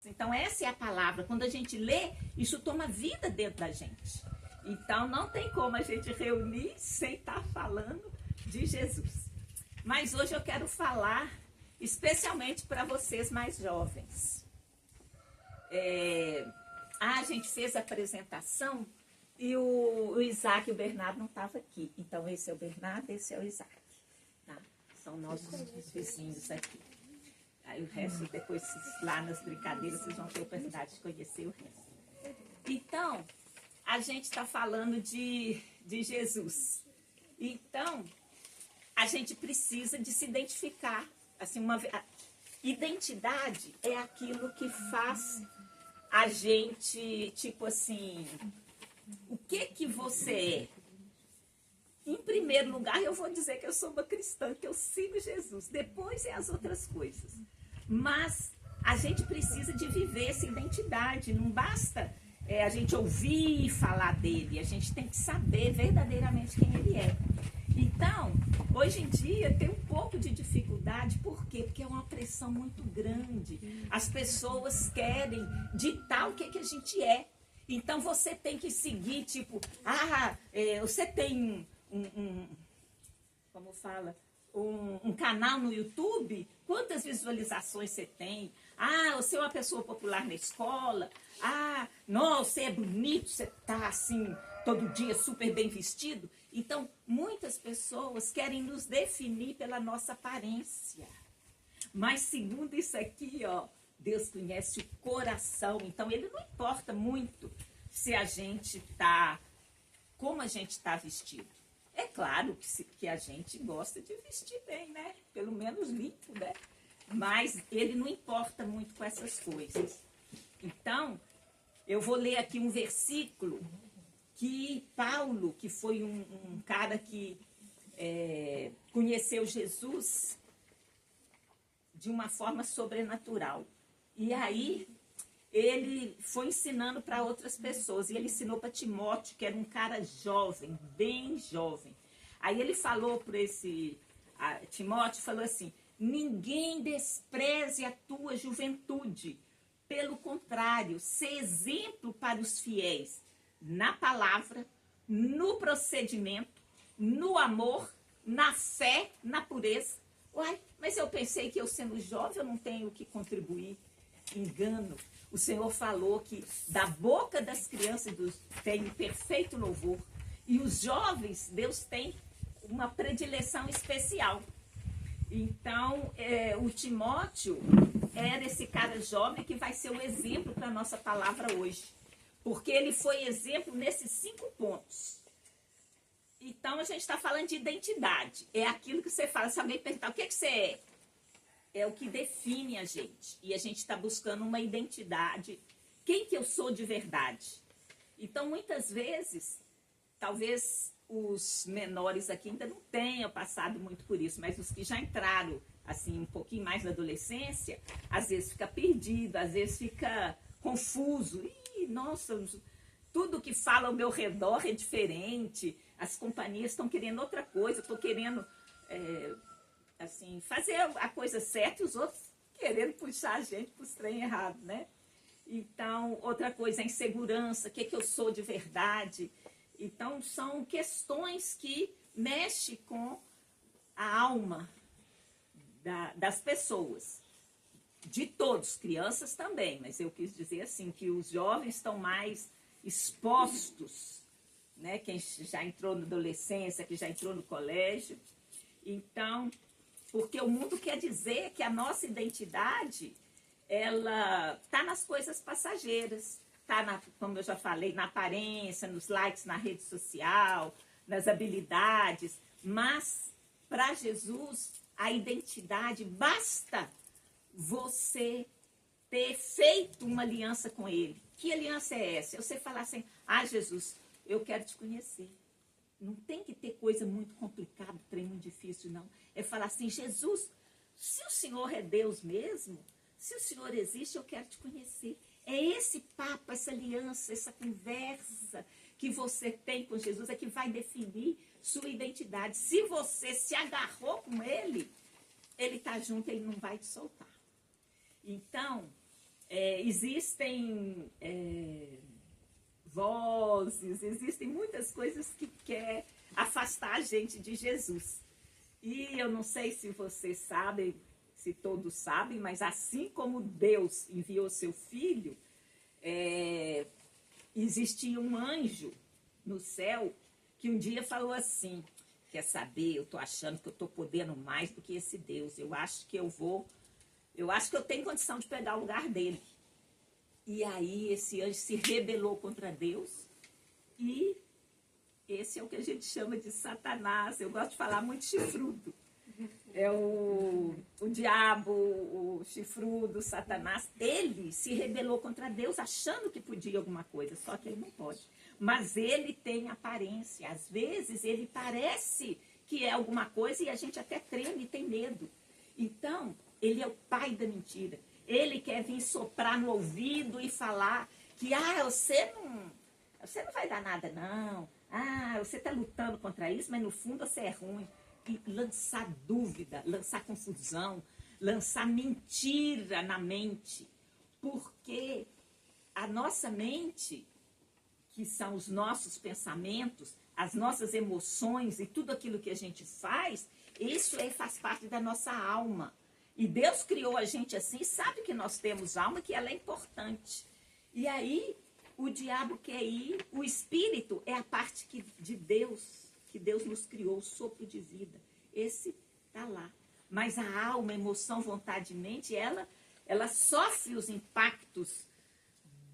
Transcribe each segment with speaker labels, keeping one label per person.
Speaker 1: Então essa é a palavra. Quando a gente lê, isso toma vida dentro da gente. Então não tem como a gente reunir sem estar falando de Jesus. Mas hoje eu quero falar especialmente para vocês mais jovens. A gente fez a apresentação e o Isaac e o Bernardo não estavam aqui. Então esse é o Bernardo, esse é o Isaac. Tá? São nossos vizinhos aqui. Aí o resto, depois lá nas brincadeiras, vocês vão ter a oportunidade de conhecer o resto. Então, a gente está falando de Jesus. Então, a gente precisa de se identificar. Assim, identidade é aquilo que faz a gente, tipo assim, o que você é? Em primeiro lugar, eu vou dizer que eu sou uma cristã, que eu sigo Jesus. Depois é as outras coisas. Mas a gente precisa de viver essa identidade. Não basta a gente ouvir falar dele. A gente tem que saber verdadeiramente quem ele é. Então, hoje em dia tem um pouco de dificuldade. Por quê? Porque é uma pressão muito grande. As pessoas querem ditar o que a gente é. Então, você tem que seguir, tipo, você tem como fala, um canal no YouTube, quantas visualizações você tem? Você é uma pessoa popular na escola? Nossa, você é bonito, você tá assim, todo dia super bem vestido? Então, muitas pessoas querem nos definir pela nossa aparência. Mas segundo isso aqui, ó, Deus conhece o coração. Então, ele não importa muito se a gente tá, como a gente está vestido. É claro que a gente gosta de vestir bem, né? Pelo menos limpo, né? Mas ele não importa muito com essas coisas. Então, eu vou ler aqui um versículo que Paulo, que foi um cara que conheceu Jesus de uma forma sobrenatural. E aí, ele foi ensinando para outras pessoas. E ele ensinou para Timóteo, que era um cara jovem, bem jovem. Aí ele falou para Timóteo, falou assim: ninguém despreze a tua juventude. Pelo contrário, sê exemplo para os fiéis na palavra, no procedimento, no amor, na fé, na pureza. Mas eu pensei que eu sendo jovem eu não tenho o que contribuir. Engano. O Senhor falou que da boca das crianças tem perfeito louvor. E os jovens, Deus tem uma predileção especial. Então, o Timóteo era esse cara jovem que vai ser o exemplo para a nossa palavra hoje. Porque ele foi exemplo nesses 5 pontos. Então, a gente está falando de identidade. É aquilo que você fala. Se alguém perguntar, o que você é? É o que define a gente. E a gente está buscando uma identidade. Quem que eu sou de verdade? Então, muitas vezes, talvez os menores aqui ainda não tenham passado muito por isso, mas os que já entraram, assim, um pouquinho mais na adolescência, às vezes fica perdido, às vezes fica confuso. Nossa, tudo que fala ao meu redor é diferente. As companhias estão querendo outra coisa, estou querendo... assim, fazer a coisa certa e os outros querendo puxar a gente para os trem errado, né? Então, outra coisa, a insegurança, o que eu sou de verdade. Então, são questões que mexem com a alma das pessoas, de todos, crianças também, mas eu quis dizer assim, que os jovens estão mais expostos, né? Quem já entrou na adolescência, que já entrou no colégio. Então... porque o mundo quer dizer que a nossa identidade, ela está nas coisas passageiras, está, como eu já falei, na aparência, nos likes na rede social, nas habilidades. Mas, para Jesus, a identidade, basta você ter feito uma aliança com ele. Que aliança é essa? Você falar assim, Jesus, eu quero te conhecer. Não tem que ter coisa muito complicada, trem muito difícil, não. É falar assim, Jesus, se o Senhor é Deus mesmo, se o Senhor existe, eu quero te conhecer. É esse papo, essa aliança, essa conversa que você tem com Jesus é que vai definir sua identidade. Se você se agarrou com ele está junto, ele não vai te soltar. Então, existem vozes, existem muitas coisas que quer afastar a gente de Jesus. E eu não sei se vocês sabem, se todos sabem, mas assim como Deus enviou seu Filho, existia um anjo no céu que um dia falou assim: quer saber, eu estou achando que eu estou podendo mais do que esse Deus, eu acho que eu tenho condição de pegar o lugar dele. E aí esse anjo se rebelou contra Deus, e esse é o que a gente chama de Satanás. Eu gosto de falar muito chifrudo. É o diabo, o chifrudo, Satanás. Ele se rebelou contra Deus achando que podia alguma coisa, só que ele não pode. Mas ele tem aparência. Às vezes ele parece que é alguma coisa e a gente até treme e tem medo. Então, ele é o pai da mentira. Ele quer vir soprar no ouvido e falar que você não vai dar nada, não. Você está lutando contra isso, mas no fundo você é ruim. E lançar dúvida, lançar confusão, lançar mentira na mente. Porque a nossa mente, que são os nossos pensamentos, as nossas emoções e tudo aquilo que a gente faz, isso faz parte da nossa alma. E Deus criou a gente assim, sabe que nós temos alma, que ela é importante. E aí o diabo quer ir, o espírito é a parte de Deus, que Deus nos criou, o sopro de vida. Esse está lá. Mas a alma, a emoção, vontade e mente, ela sofre os impactos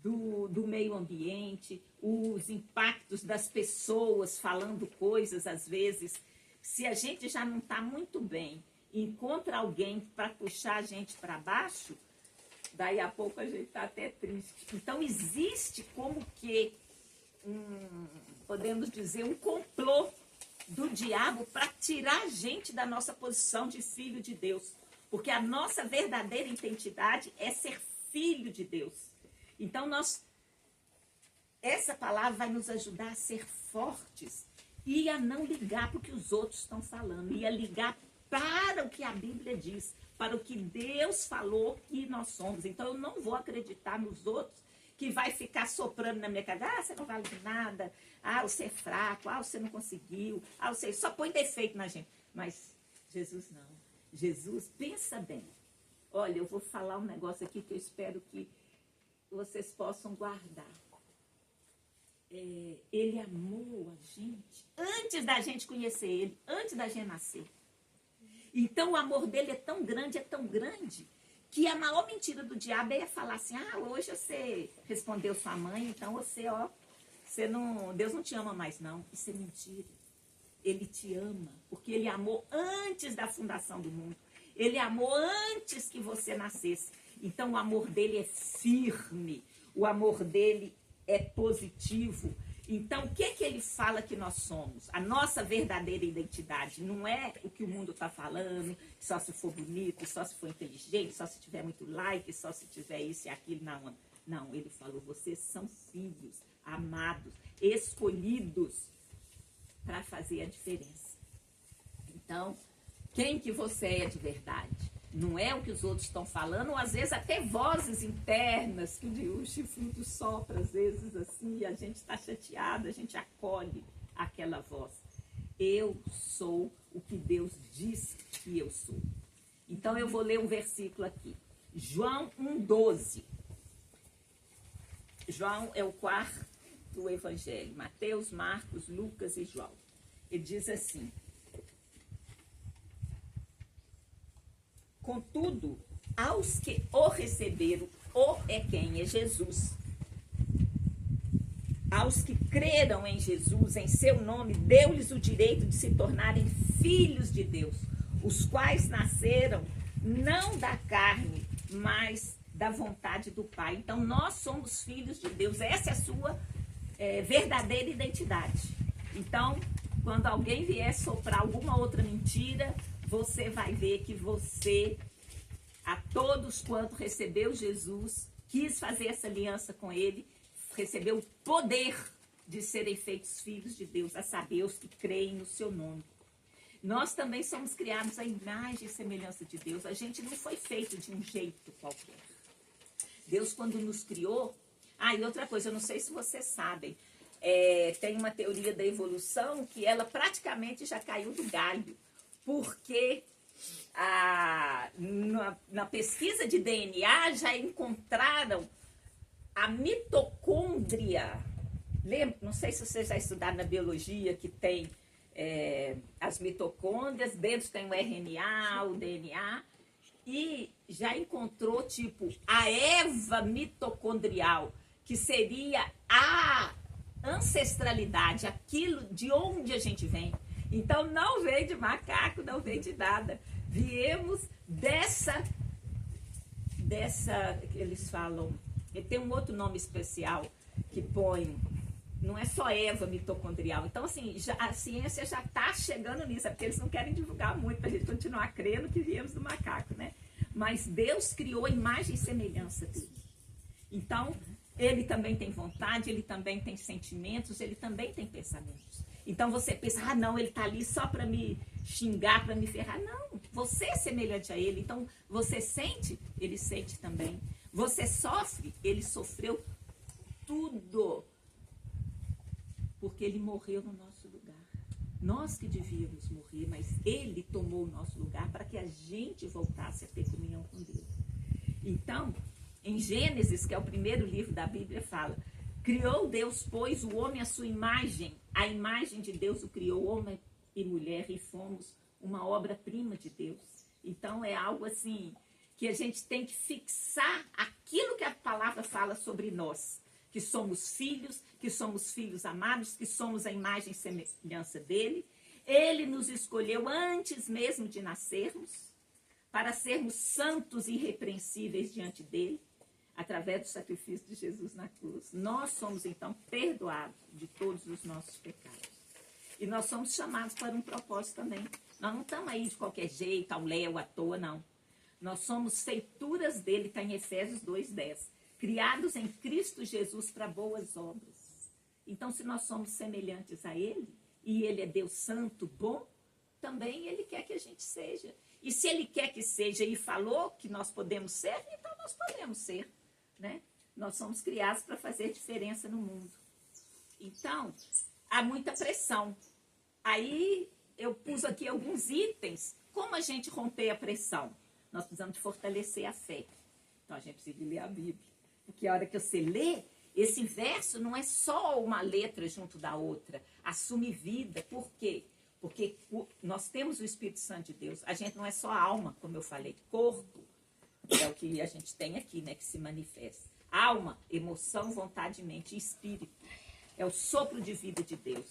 Speaker 1: do meio ambiente, os impactos das pessoas falando coisas, às vezes. Se a gente já não está muito bem, encontra alguém para puxar a gente para baixo, daí a pouco a gente está até triste. Então existe como que, podemos dizer, um complô do diabo para tirar a gente da nossa posição de filho de Deus. Porque a nossa verdadeira identidade é ser filho de Deus. Então essa palavra vai nos ajudar a ser fortes e a não ligar para o que os outros estão falando, e a ligar para o que a Bíblia diz, para o que Deus falou que nós somos. Então eu não vou acreditar nos outros que vai ficar soprando na minha cabeça: você não vale de nada, você é fraco, você não conseguiu, você só põe defeito na gente. Mas Jesus não. Jesus, pensa bem. Olha, eu vou falar um negócio aqui que eu espero que vocês possam guardar. Ele amou a gente antes da gente conhecer ele, antes da gente nascer. Então o amor dele é tão grande, que a maior mentira do diabo é falar assim: hoje você respondeu sua mãe, então Deus não te ama mais não. Isso é mentira. Ele te ama, porque ele amou antes da fundação do mundo. Ele amou antes que você nascesse. Então o amor dele é firme, o amor dele é positivo. Então, o que ele fala que nós somos? A nossa verdadeira identidade não é o que o mundo está falando, só se for bonito, só se for inteligente, só se tiver muito like, só se tiver isso e aquilo. Não, ele falou: vocês são filhos, amados, escolhidos para fazer a diferença. Então, quem que você é de verdade? Não é o que os outros estão falando, ou às vezes até vozes internas, que o chifrudo sopra, às vezes assim, e a gente está chateado, a gente acolhe aquela voz. Eu sou o que Deus diz que eu sou. Então eu vou ler um versículo aqui. João 1,12. João é o quarto evangelho. Mateus, Marcos, Lucas e João. Ele diz assim: contudo, aos que o receberam, quem? É Jesus. Aos que creram em Jesus, em seu nome, deu-lhes o direito de se tornarem filhos de Deus, os quais nasceram não da carne, mas da vontade do Pai. Então, nós somos filhos de Deus. Essa é a sua verdadeira identidade. Então, quando alguém vier soprar alguma outra mentira, você vai ver que você, a todos quanto recebeu Jesus, quis fazer essa aliança com ele, recebeu o poder de serem feitos filhos de Deus, a saber, os que creem no seu nome. Nós também somos criados à imagem e semelhança de Deus. A gente não foi feito de um jeito qualquer. Deus, quando nos criou... Ah, e outra coisa, eu não sei se vocês sabem, tem uma teoria da evolução que ela praticamente já caiu do galho, porque na pesquisa de DNA já encontraram a mitocôndria. Lembra? Não sei se vocês já estudaram na biologia que tem as mitocôndrias, dentro tem o RNA, o DNA, e já encontrou tipo a Eva mitocondrial, que seria a ancestralidade, aquilo de onde a gente vem. Então não vem de macaco, não vem de nada. Viemos dessa eles falam, tem um outro nome especial que põe, não é só Eva mitocondrial. Então assim, a ciência já está chegando nisso, é porque eles não querem divulgar muito para a gente continuar crendo que viemos do macaco, né? Mas Deus criou a imagem e semelhança dele. Então, ele também tem vontade, ele também tem sentimentos, ele também tem pensamentos. Então você pensa, não, ele está ali só para me xingar, para me ferrar. Não, você é semelhante a ele. Então você sente, ele sente também. Você sofre, ele sofreu tudo. Porque ele morreu no nosso lugar. Nós que devíamos morrer, mas ele tomou o nosso lugar para que a gente voltasse a ter comunhão com Deus. Então, em Gênesis, que é o primeiro livro da Bíblia, fala: criou Deus, pois, o homem à sua imagem, a imagem de Deus o criou, homem e mulher, e fomos uma obra-prima de Deus. Então é algo assim, que a gente tem que fixar aquilo que a palavra fala sobre nós, que somos filhos amados, que somos a imagem e semelhança dele. Ele nos escolheu antes mesmo de nascermos, para sermos santos e irrepreensíveis diante dele, através do sacrifício de Jesus na cruz. Nós somos, então, perdoados de todos os nossos pecados. E nós somos chamados para um propósito também. Nós não estamos aí de qualquer jeito, ao léu, à toa, não. Nós somos feituras dele, está em Efésios 2:10. Criados em Cristo Jesus para boas obras. Então, se nós somos semelhantes a ele, e ele é Deus santo, bom, também ele quer que a gente seja. E se ele quer que seja e falou que nós podemos ser, então nós podemos ser. Né? Nós somos criados para fazer diferença no mundo. Então, há muita pressão. Aí eu pus aqui alguns itens. Como a gente romper a pressão? Nós precisamos de fortalecer a fé. Então a gente precisa de ler a Bíblia. Porque a hora que você lê, esse verso não é só uma letra junto da outra. Assume vida. Por quê? Porque nós temos o Espírito Santo de Deus. A gente não é só alma, como eu falei, corpo. É o que a gente tem aqui, né, que se manifesta. Alma, emoção, vontade, mente e espírito. É o sopro de vida de Deus.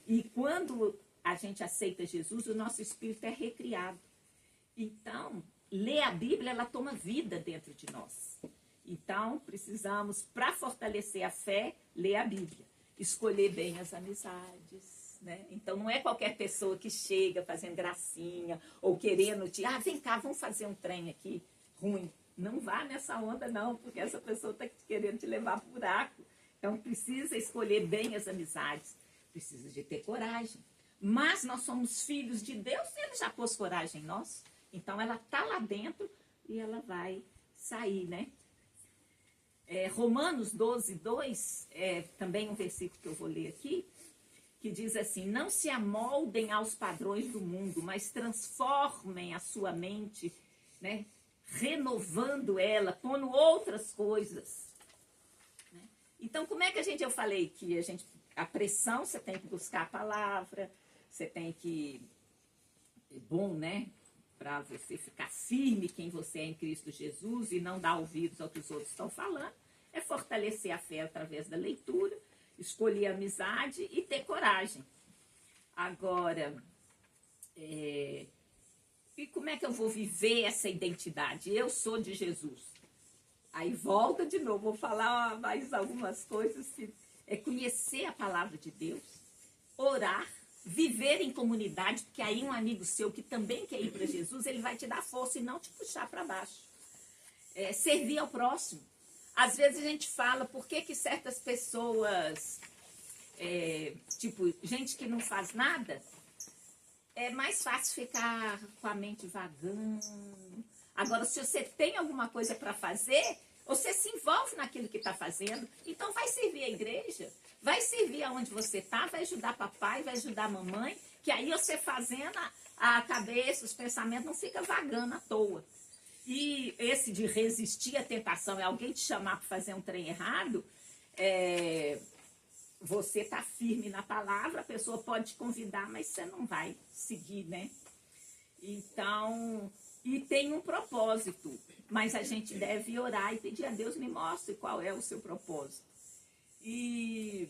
Speaker 1: E quando a gente aceita Jesus, o nosso espírito é recriado. Então, ler a Bíblia, ela toma vida dentro de nós. Então, precisamos, para fortalecer a fé, ler a Bíblia. Escolher bem as amizades. Né? Então, não é qualquer pessoa que chega fazendo gracinha ou querendo te... vem cá, vamos fazer um trem aqui. Ruim. Não vá nessa onda não, porque essa pessoa está querendo te levar para o buraco. Então precisa escolher bem as amizades, precisa de ter coragem. Mas nós somos filhos de Deus e ele já pôs coragem em nós. Então ela está lá dentro e ela vai sair, né? Romanos 12:2, também um versículo que eu vou ler aqui, que diz assim: não se amoldem aos padrões do mundo, mas transformem a sua mente, né? Renovando ela, pondo outras coisas. Né? Então, como é que eu falei que a pressão, você tem que buscar a palavra, você tem que, bom, né, para você ficar firme quem você é em Cristo Jesus e não dar ouvidos ao que os outros estão falando, é fortalecer a fé através da leitura, escolher a amizade e ter coragem. Agora, e como é que eu vou viver essa identidade? Eu sou de Jesus. Aí volta de novo, vou falar mais algumas coisas, que é conhecer a palavra de Deus, orar, viver em comunidade, porque aí um amigo seu que também quer ir para Jesus, ele vai te dar força e não te puxar para baixo. Servir ao próximo. Às vezes a gente fala, por que certas pessoas, tipo, gente que não faz nada, é mais fácil ficar com a mente vagando. Agora, se você tem alguma coisa para fazer, Você se envolve naquilo que está fazendo. Então vai servir a igreja, vai servir aonde você está, vai ajudar papai, vai ajudar mamãe, que aí você fazendo a cabeça, os pensamentos não fica vagando à toa. E esse de resistir à tentação é alguém te chamar para fazer um trem errado, você está firme na palavra, a pessoa pode te convidar, mas você não vai seguir, né? Então, e tem um propósito, mas a gente deve orar e pedir a Deus, me mostre qual é o seu propósito. E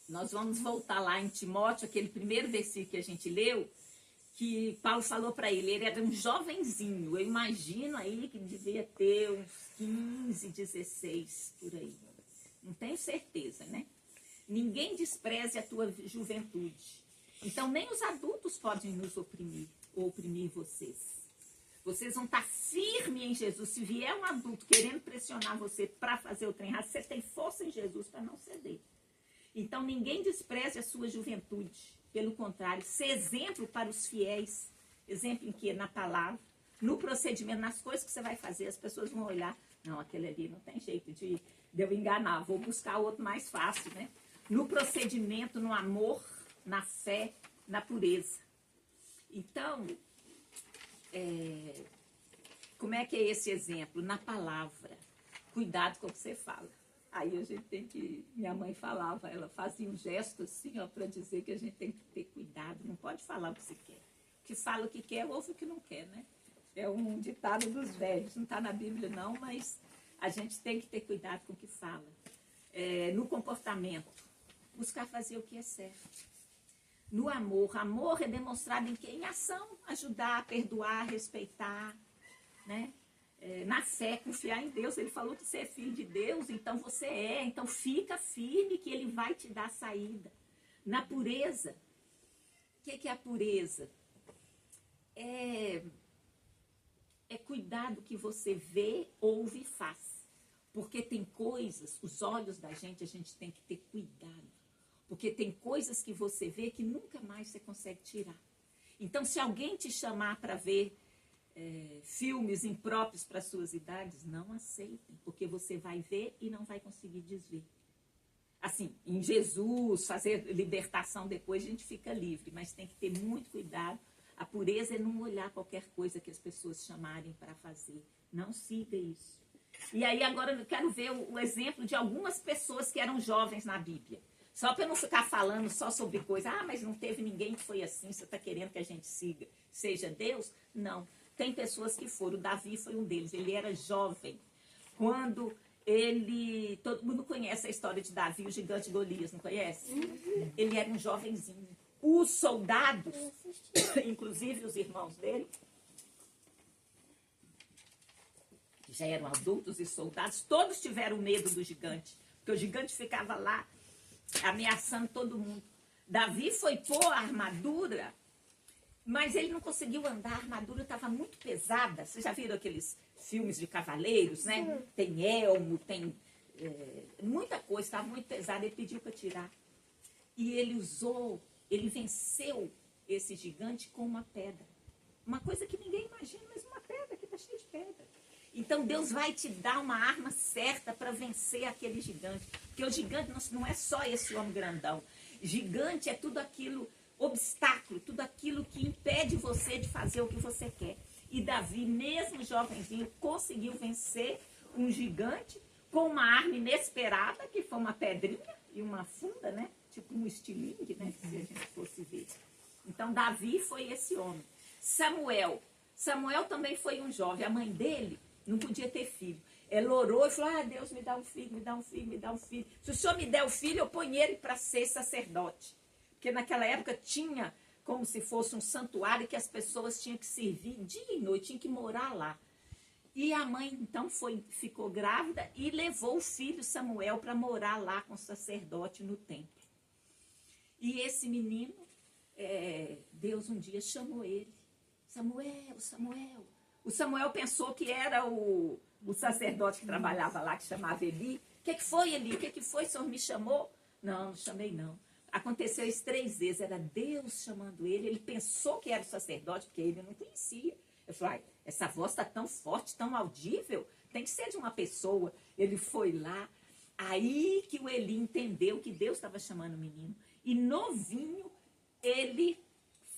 Speaker 1: nós vamos voltar lá em Timóteo, aquele primeiro versículo que a gente leu, que Paulo falou para ele era um jovenzinho, eu imagino aí que devia ter uns 15, 16 por aí. Não tenho certeza, né? Ninguém despreze a tua juventude. Então, nem os adultos podem nos oprimir ou oprimir vocês. Vocês vão estar firmes em Jesus. Se vier um adulto querendo pressionar você para fazer o trem errado, você tem força em Jesus para não ceder. Então, ninguém despreze a sua juventude. Pelo contrário, ser exemplo para os fiéis. Exemplo em quê? Na palavra, no procedimento, nas coisas que você vai fazer, as pessoas vão olhar. Não, aquele ali não tem jeito de eu enganar, vou buscar outro mais fácil, né? No procedimento, no amor, na fé, na pureza. Então, como é que é esse exemplo? Na palavra. Cuidado com o que você fala. Aí a gente tem que... Minha mãe falava, ela fazia um gesto assim, ó, para dizer que a gente tem que ter cuidado. Não pode falar o que você quer. O que fala o que quer, ouve o que não quer, né? É um ditado dos velhos. Não está na Bíblia, não, mas a gente tem que ter cuidado com o que fala. No comportamento, buscar fazer o que é certo. No amor, amor é demonstrado em quê? Em ação, ajudar, perdoar, respeitar, né? Na fé, confiar em Deus. Ele falou que você é filho de Deus, então você é. Então fica firme que Ele vai te dar saída. Na pureza, o que é a pureza? É cuidar do que você vê, ouve e faz. Porque tem coisas, os olhos da gente, a gente tem que ter cuidado. Porque tem coisas que você vê que nunca mais você consegue tirar. Então, se alguém te chamar para ver filmes impróprios para suas idades, não aceitem. Porque você vai ver e não vai conseguir desver. Assim, em Jesus, fazer libertação depois, a gente fica livre. Mas tem que ter muito cuidado. A pureza é não olhar qualquer coisa que as pessoas chamarem para fazer. Não siga isso. E aí agora eu quero ver o exemplo de algumas pessoas que eram jovens na Bíblia. Só para eu não ficar falando só sobre coisa. Ah, mas não teve ninguém que foi assim, você está querendo que a gente siga. Seja Deus? Não. Tem pessoas que foram. O Davi foi um deles. Ele era jovem. Quando ele... Todo mundo conhece a história de Davi, o gigante Golias, não conhece? Ele era um jovenzinho. Os soldados, inclusive os irmãos dele, que já eram adultos e soldados, todos tiveram medo do gigante. Porque o gigante ficava lá ameaçando todo mundo. Davi foi pôr a armadura, mas ele não conseguiu andar, a armadura estava muito pesada. Vocês já viram aqueles filmes de cavaleiros, né? Tem elmo, tem muita coisa, estava muito pesada, ele pediu para tirar. E ele venceu esse gigante com uma pedra. Uma coisa que ninguém imagina, mas uma pedra que está cheia de pedra. Então Deus vai te dar uma arma certa para vencer aquele gigante. Porque o gigante não é só esse homem grandão. Gigante é tudo aquilo, obstáculo, tudo aquilo que impede você de fazer o que você quer. E Davi, mesmo jovenzinho, conseguiu vencer um gigante com uma arma inesperada, que foi uma pedrinha e uma funda, né? Tipo um estilingue, né? Se a gente fosse ver. Então Davi foi esse homem. Samuel também foi um jovem. A mãe dele não podia ter filho. Ela orou e falou, Deus, me dá um filho, me dá um filho, me dá um filho. Se o Senhor me der o filho, eu ponho ele para ser sacerdote. Porque naquela época tinha como se fosse um santuário que as pessoas tinham que servir dia e noite, tinham que morar lá. E a mãe, então, ficou grávida e levou o filho Samuel para morar lá com o sacerdote no templo. E esse menino, Deus um dia chamou ele. Samuel. O Samuel pensou que era o sacerdote que trabalhava lá, que chamava Eli. O que foi, Eli? O que foi? O senhor me chamou? Não chamei não. Aconteceu isso 3 vezes. Era Deus chamando ele. Ele pensou que era o sacerdote, porque ele não conhecia. Eu falei, essa voz está tão forte, tão audível, tem que ser de uma pessoa. Ele foi lá, aí que o Eli entendeu que Deus estava chamando o menino. E novinho, ele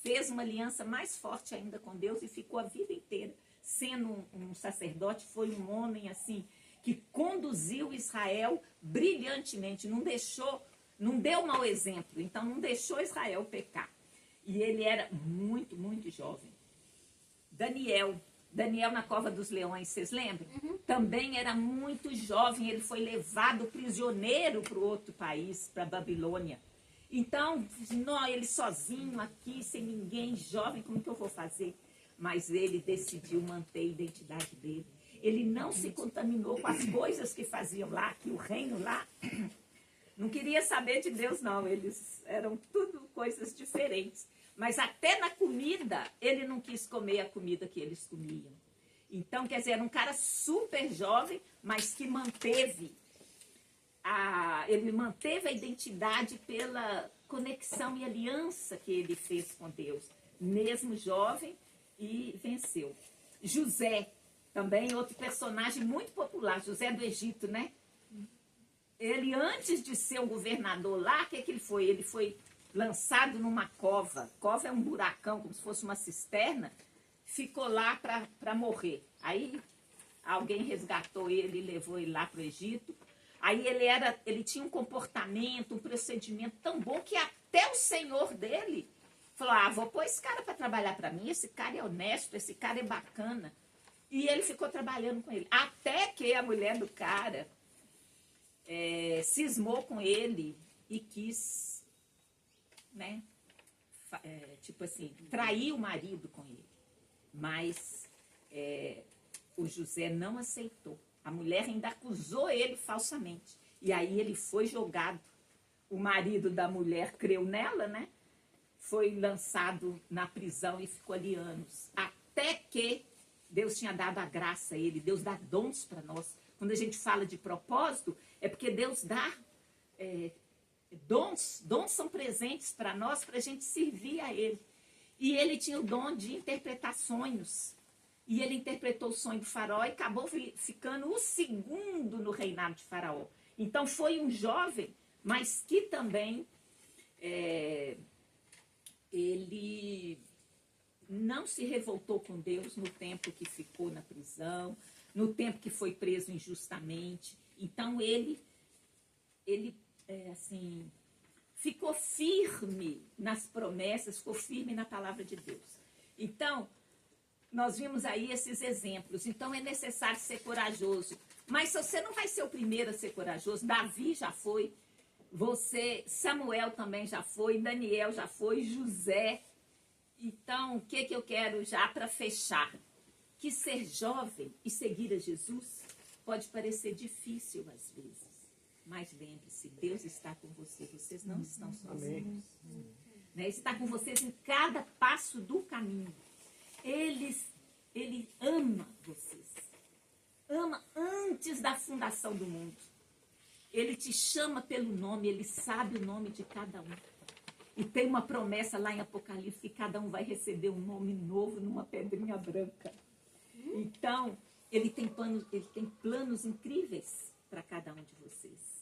Speaker 1: fez uma aliança mais forte ainda com Deus e ficou a vida inteira sendo um sacerdote. Foi um homem assim que conduziu Israel brilhantemente, não deu mau exemplo, então não deixou Israel pecar. E ele era muito, muito jovem. Daniel na cova dos leões, vocês lembram? Também era muito jovem, ele foi levado prisioneiro para o outro país, para a Babilônia. Então, não, ele sozinho aqui, sem ninguém, jovem, como que eu vou fazer? Mas ele decidiu manter a identidade dele. Ele não se contaminou com as coisas que faziam lá, que o reino lá não queria saber de Deus, não. Eles eram tudo coisas diferentes. Mas até na comida, ele não quis comer a comida que eles comiam. Então, quer dizer, era um cara super jovem, mas que ele manteve a identidade pela conexão e aliança que ele fez com Deus. Mesmo jovem, e venceu. José, também outro personagem muito popular, José do Egito, né? Ele, antes de ser o governador lá, o que ele foi? Ele foi lançado numa cova. Cova é um buracão, como se fosse uma cisterna. Ficou lá para morrer. Aí alguém resgatou ele e levou ele lá para o Egito. Aí ele tinha um comportamento, um procedimento tão bom que até o senhor dele falou, vou pôr esse cara para trabalhar para mim, esse cara é honesto, esse cara é bacana. E ele ficou trabalhando com ele. Até que a mulher do cara cismou com ele e quis, né, tipo assim, trair o marido com ele. Mas o José não aceitou. A mulher ainda acusou ele falsamente. E aí ele foi jogado. O marido da mulher creu nela, né? Foi lançado na prisão e ficou ali anos. Até que Deus tinha dado a graça a ele. Deus dá dons para nós. Quando a gente fala de propósito, é porque Deus dá dons. Dons são presentes para nós, para a gente servir a Ele. E ele tinha o dom de interpretar sonhos. E ele interpretou o sonho do faraó e acabou ficando o segundo no reinado de faraó. Então foi um jovem, mas que também ele não se revoltou com Deus no tempo que ficou na prisão, no tempo que foi preso injustamente. Então ele assim, ficou firme nas promessas, ficou firme na palavra de Deus. Então, nós vimos aí esses exemplos. Então, é necessário ser corajoso. Mas se você não vai ser o primeiro a ser corajoso, Davi já foi, Samuel também já foi, Daniel já foi, José. Então, o que eu quero já para fechar? Que ser jovem e seguir a Jesus pode parecer difícil às vezes. Mas lembre-se, Deus está com você, vocês não estão sozinhos. Né? Está com vocês em cada passo do caminho. Ele ama vocês. Ama antes da fundação do mundo. Ele te chama pelo nome, ele sabe o nome de cada um. E tem uma promessa lá em Apocalipse que cada um vai receber um nome novo numa pedrinha branca. Então, ele tem planos incríveis para cada um de vocês.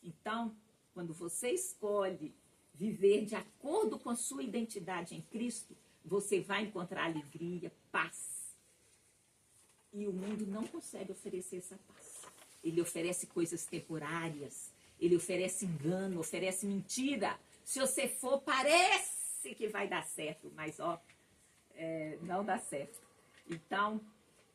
Speaker 1: Então, quando você escolhe viver de acordo com a sua identidade em Cristo, você vai encontrar alegria, paz. E o mundo não consegue oferecer essa paz. Ele oferece coisas temporárias, ele oferece engano, oferece mentira. Se você for, parece que vai dar certo, mas não dá certo. Então,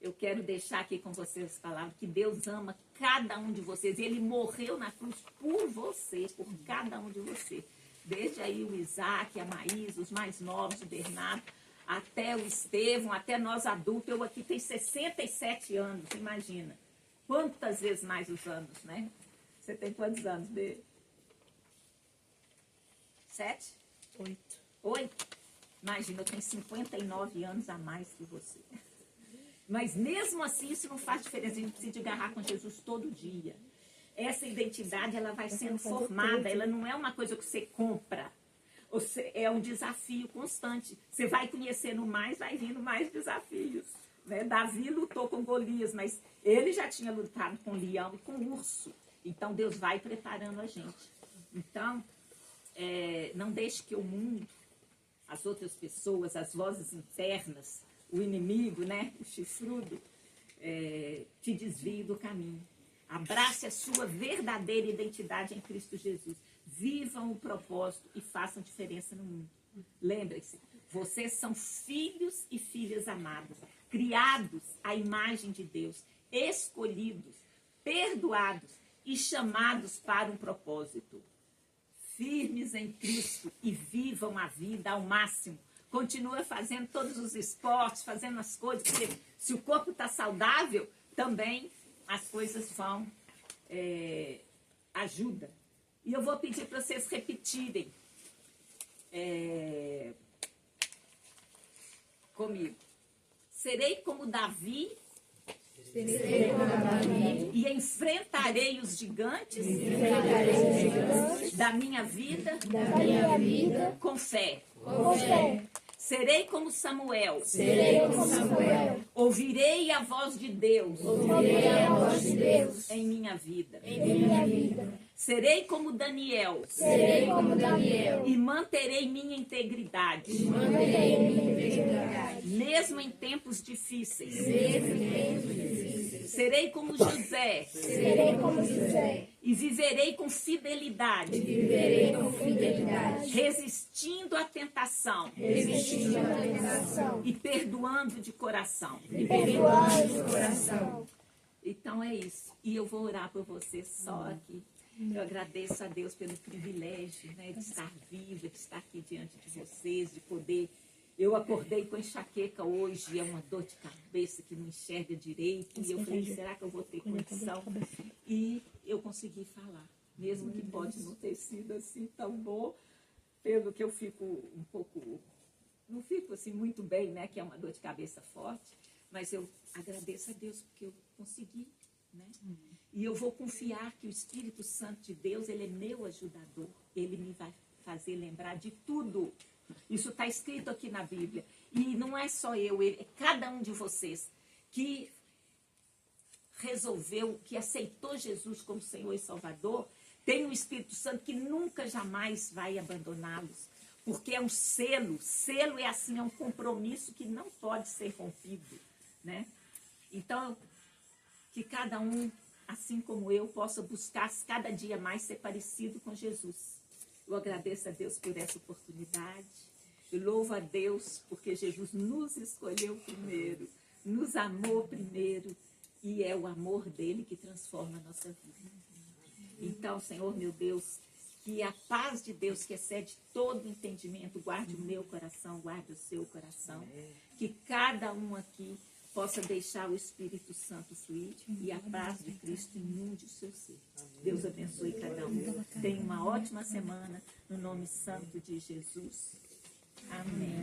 Speaker 1: eu quero deixar aqui com vocês as palavras que Deus ama cada um de vocês. Ele morreu na cruz por você, por cada um de vocês. Desde aí o Isaac, a Maísa, os mais novos, o Bernardo, até o Estevão, até nós adultos. Eu aqui tenho 67 anos, imagina. Quantas vezes mais os anos, né? Você tem quantos anos, Bê? 7? 8? Imagina, eu tenho 59 anos a mais que você. Mas mesmo assim, isso não faz diferença. A gente precisa de agarrar com Jesus todo dia. Essa identidade, ela vai sendo formada. Ela não é uma coisa que você compra. É um desafio constante. Você vai conhecendo mais, vai vindo mais desafios. né? Davi lutou com Golias, mas ele já tinha lutado com leão e com urso. Então, Deus vai preparando a gente. Então, não deixe que o mundo, as outras pessoas, as vozes internas, o inimigo, né? O chifrudo, te desvie do caminho. Abrace a sua verdadeira identidade em Cristo Jesus. Vivam o propósito e façam diferença no mundo. Lembre-se, vocês são filhos e filhas amados, criados à imagem de Deus, escolhidos, perdoados e chamados para um propósito. Firmes em Cristo e vivam a vida ao máximo. Continua fazendo todos os esportes, fazendo as coisas, porque se o corpo está saudável, também as coisas vão, ajuda. E eu vou pedir para vocês repetirem comigo. Serei como Davi, e enfrentarei os gigantes, da minha vida, com fé. Serei como Samuel. Ouvirei a voz de Deus, em minha vida. Serei como Daniel. E manterei minha integridade. Mesmo em tempos difíceis. Serei como José. E viverei com fidelidade. Resistindo à tentação. E perdoando de coração. Então é isso. E eu vou orar por você só aqui. Eu agradeço a Deus pelo privilégio, né, de estar viva, de estar aqui diante de vocês, de poder... Eu acordei com enxaqueca hoje, é uma dor de cabeça que não enxerga direito. E eu falei, será que eu vou ter condição? E eu consegui falar, mesmo que pode não ter sido assim tão bom, pelo que eu fico um pouco... Não fico assim muito bem, né, que é uma dor de cabeça forte, mas eu agradeço a Deus porque eu consegui, né? E eu vou confiar que o Espírito Santo de Deus, ele é meu ajudador. Ele me vai fazer lembrar de tudo. Isso está escrito aqui na Bíblia. E não é só eu, é cada um de vocês que resolveu, que aceitou Jesus como Senhor e Salvador, tem um Espírito Santo que nunca, jamais vai abandoná-los. Porque é um selo. Selo é assim, é um compromisso que não pode ser rompido, né? Então, que cada um, assim como eu, possa buscar cada dia mais ser parecido com Jesus. Eu agradeço a Deus por essa oportunidade. Eu louvo a Deus porque Jesus nos escolheu primeiro, nos amou primeiro, e é o amor dele que transforma a nossa vida. Então, Senhor meu Deus, que a paz de Deus, que excede todo entendimento, guarde o meu coração, guarde o seu coração. Que cada um aqui possa deixar o Espírito Santo fluir e a paz de Cristo inunde o seu ser. Deus abençoe cada um. Tenha uma ótima semana, no nome santo de Jesus. Amém.